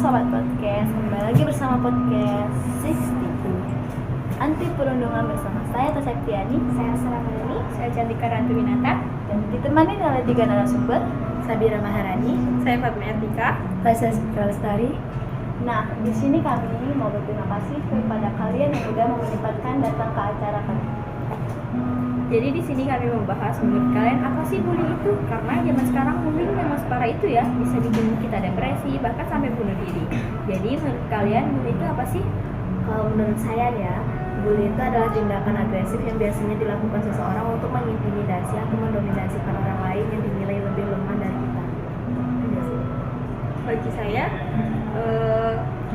Sobat Podcast, kembali lagi bersama Podcast 62 Anti Perundungan bersama saya Tasya Septiani, Saya Sarah Melani, Saya Cantika Rantuwinata, dan ditemani oleh 3 narasumber, Sabira Maharani, saya Fatma Etika. Rasa Lestari. Nah, di sini kami mau berterima kasih kepada kalian yang sudah menyempatkan datang ke acara kami. Jadi di sini kami membahas menurut kalian apa sih bullying itu? Karena zaman sekarang bullying memang separah itu ya, bisa bikin kita depresi bahkan sampai bunuh diri. Jadi menurut kalian bullying itu apa sih? Kalau menurut saya ya, bullying itu adalah tindakan agresif yang biasanya dilakukan seseorang untuk mengintimidasi atau mendominasikan orang lain yang dinilai lebih lemah dari kita. Bagi saya,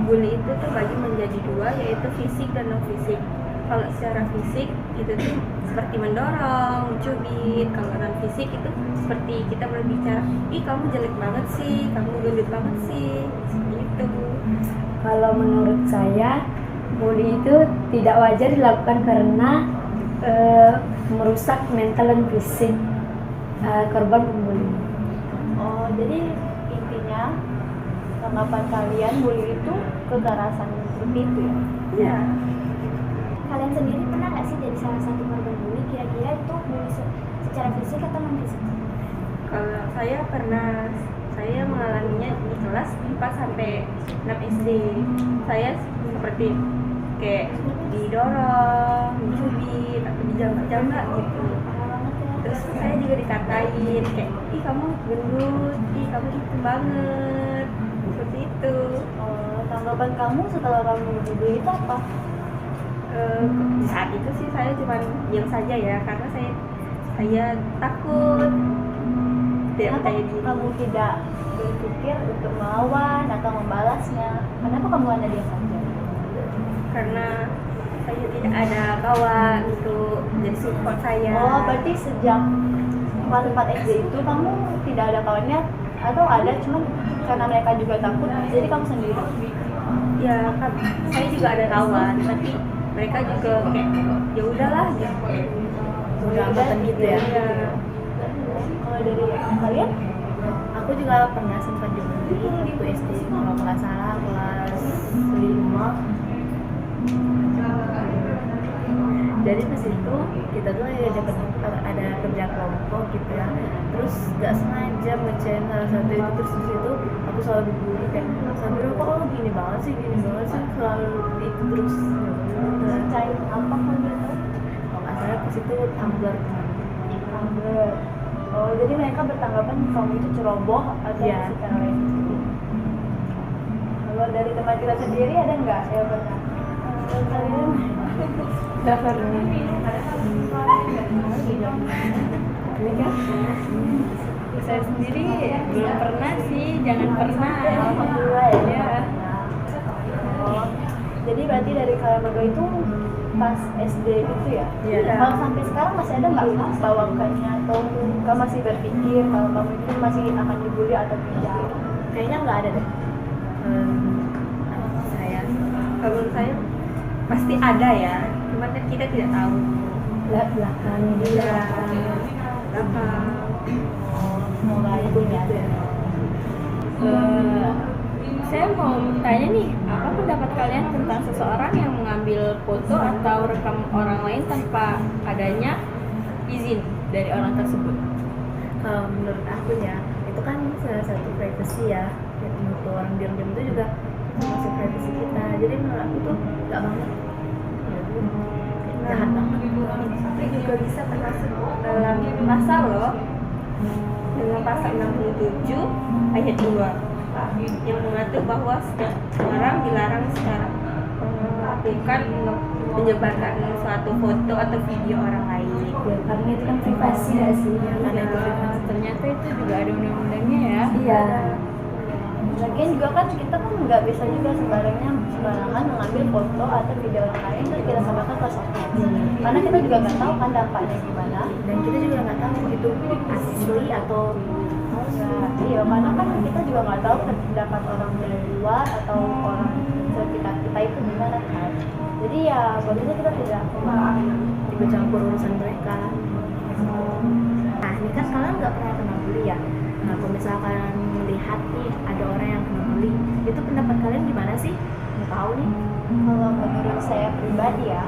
bully itu terbagi menjadi dua, yaitu fisik dan non fisik. Kalau secara fisik itu tuh seperti mendorong, mencubit. Kalau non fisik itu seperti kita berbicara, ih kamu jelek banget sih, kamu gendut banget sih, seperti itu. Kalau menurut saya, bully itu tidak wajar dilakukan karena merusak mental dan fisik korban pembuli. Oh, jadi intinya tanggapan kalian bully itu kekerasan seperti itu ya? Iya. Kalian sendiri pernah nggak sih jadi salah satu korban bully? Kira-kira itu bully secara fisik atau non fisik? Kalau saya pernah, saya mengalaminya di kelas 4 sampai 6 SD. Saya seperti kayak didorong, dicubit, atau dijambak-jambak gitu. Terus saya juga dikatain kayak, ih kamu gendut, ih kamu hitam banget, seperti itu. Tanggapan kamu setelah kamu dibully itu apa? Di saat itu sih saya cuma diam saja ya, karena saya takut, tidak Kenapa percaya diri. kamu tidak berpikir untuk melawan atau membalasnya? Kenapa kamu hanya diam saja? Karena saya tidak ada kawan untuk jadi support saya. Oh, berarti sejak kelas 4 SD itu kamu tidak ada kawannya atau ada cuman karena mereka juga takut jadi kamu sendiri? Ya kan, saya juga ada kawan, tapi mereka juga kayak ya udahlah gitu. Udah angkatan gitu ya? Iya. Kalau dari kalian? Aku juga pernah sempat dibully waktu SD, kalau nggak salah kelas 5. Jadi pas itu kita tuh ada kerja kelompok gitu ya, terus nggak sengaja nge-chain salah satu itu, terus di situ aku selalu dibully kayak, Sabira kok lo gini banget sih, selalu itu terus. Cair apa kan gitu? Kalau nggak salah pas itu Tumblr teman. Tumblr. Oh, jadi mereka bertanggapan kamu itu ceroboh atau Iya. secara lain? Kalau dari teman kita sendiri ada nggak ya pernah? Kalian? Nggak pernah. Ini kan? Saya sendiri belum pernah sih, jangan pernah. Alhamdulillah ya. Ya. Oh, jadi berarti dari kalian berdua itu pas SD gitu ya? Iya. Kalau sampai sekarang masih ada nggak bawakannya atau kamu masih berpikir kalau kamu itu masih akan dibully atau tidak? Kayaknya nggak ada deh. Saya Kalau menurut saya pasti ada ya, cuman kan kita tidak tahu. belakang Iya. Apa? Semoga aja gitu ya. Saya mau tanya nih, apa pendapat kalian tentang seseorang yang mengambil foto atau rekam orang lain tanpa adanya izin dari orang tersebut? Kalau menurut aku ya, itu kan salah satu privacy ya. Untuk orang diam-diam itu juga masuk privacy kita. Jadi menurut aku tuh nggak banget. Jahat banget. Tapi juga bisa termasuk dalam pasal loh, dengan pasal 67 ayat 2 yang mengatur bahwa setiap orang dilarang secara melakukan menyebarkan suatu foto atau video orang lain. Ya, karena itu kan privasi ya sih. Karena itu privasi. Ternyata itu juga ada undang-undangnya ya. Iya. Lagian juga kan kita kan nggak bisa juga sembarangan mengambil foto atau video orang lain dan kita samakan ke sosmed. Karena kita juga nggak tahu kan dampaknya gimana. Dan kita juga nggak tahu itu asli atau Ya, iya, karena kan kita juga nggak tahu pendapat orang dari luar atau orang sekitar kita itu gimana kan. Jadi ya bagusnya kita tidak ikut campur urusan mereka. Nah, ini kan kalian nggak pernah bully ya. Nah, kalau misalkan melihat nih ada orang yang kena bully, itu pendapat kalian gimana sih? Mau tahu nih? Kalau menurut saya pribadi ya,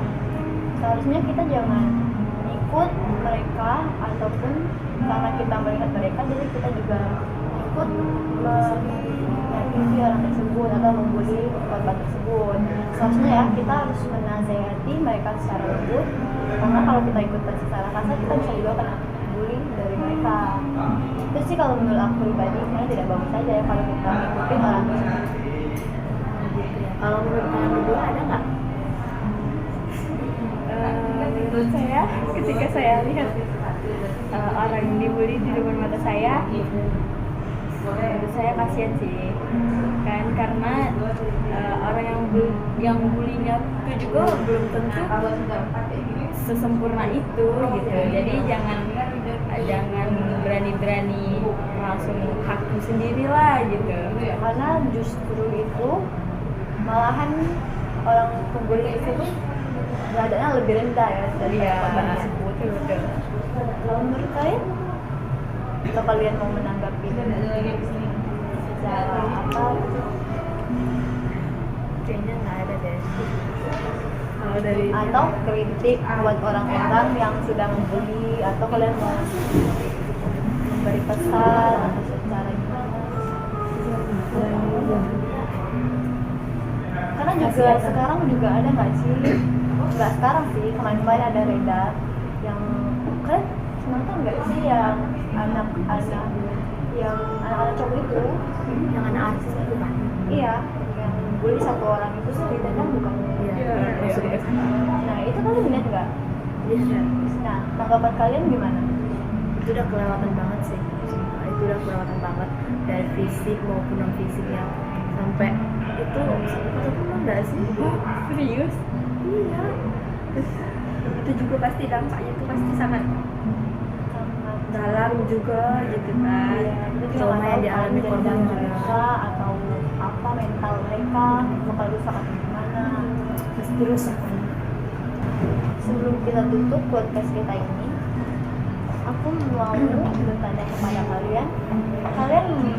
seharusnya kita jangan ikut mereka, ataupun karena kita melihat mereka jadi kita juga ikut menyakiti orang tersebut atau membuli korban tersebut. Seharusnya ya kita harus menasehati mereka secara lembut, karena kalau kita ikut secara kasar kita bisa juga kena bully dari mereka. Itu sih kalau menurut aku pribadi, karena tidak bagus saja ya kalau kita ikutin orang tersebut. Kalau menurut kalian berdua ada nggak? Menurut saya, ketika saya lihat orang yang dibully di depan mata saya, menurut saya kasihan sih, kan karena orang yang bulinya itu juga belum tentu sesempurna itu gitu. Jadi jangan berani-berani langsung hakim sendirilah gitu. Karena justru itu malahan orang pembuli itu tuh keadaannya lebih rendah ya dari korban tersebut. Betul. Kalau menurut kalian, atau kalian mau menanggapi secara apa? Kayaknya nggak ada deh. Kalau dari Atau kritik buat orang-orang yang sudah membuli, atau kalian mau memberi pesan atau secara gimana? Karena juga sekarang juga ada nggak sih? Nggak sekarang sih, kemarin ada Reda yang kalian nonton nggak sih, yang anak-anak cowok itu, yang anak artis itu kan? iya, yang bully satu orang itu sendiri kan bukan? Iya. Maksudnya. Nah itu kalian lihat nggak? Iya. Nah tanggapan kalian gimana? Itu udah kelewatan banget sih. Sumpah, itu udah kelewatan banget dari fisik maupun non fisiknya, sampai itu nggak sih? Serius? Iya. Itu juga pasti dampaknya itu pasti sangat dalam juga gitu kan. Itu juga Trauma nggak yang tahu dialami kan korban juga. mereka atau apa mental mereka bakal rusak atau gimana. Pasti rusak kan. Sebelum kita tutup podcast kita ini, aku mau bertanya kepada kalian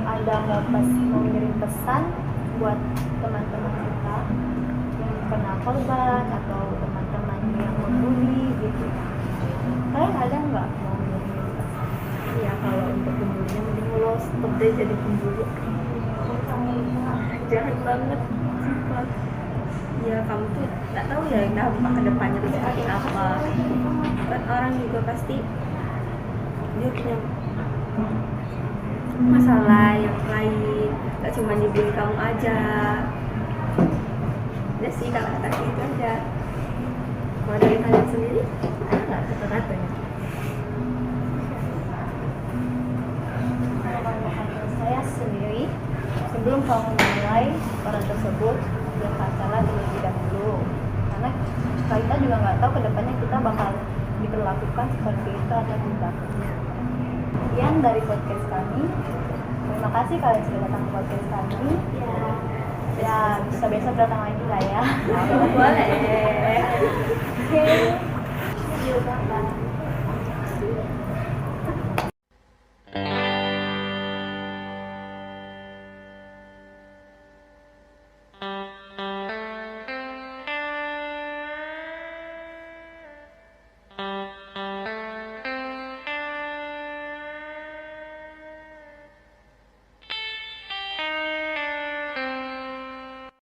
ada mau ngirim pesan buat teman-teman kita yang kena korban atau teman-teman yang membuli gitu? Kalian ada nggak mau ngirim pesan? Iya, kalau untuk pembulinya mending lo stop deh jadi pembuli. Jahat banget, sumpah. Ya kamu tuh nggak tahu ya dampak kedepannya tuh seperti apa. Kan orang juga pasti dia punya masalah yang lain, nggak cuma dibully kamu aja. Udah sih kalau kata itu aja. Kalau dari kalian sendiri, ada nggak kata-katanya? Kalau saya sendiri, sebelum kamu menilai orang tersebut, berkacalah terlebih dahulu, karena kita juga nggak tahu kedepannya kita bakal diperlakukan seperti itu atau tidak. Sekian dari podcast kami. Terima kasih kalian sudah datang ke podcast kami. Ya bisa besok datang lagi lah ya. Boleh. Oke. See you, bye.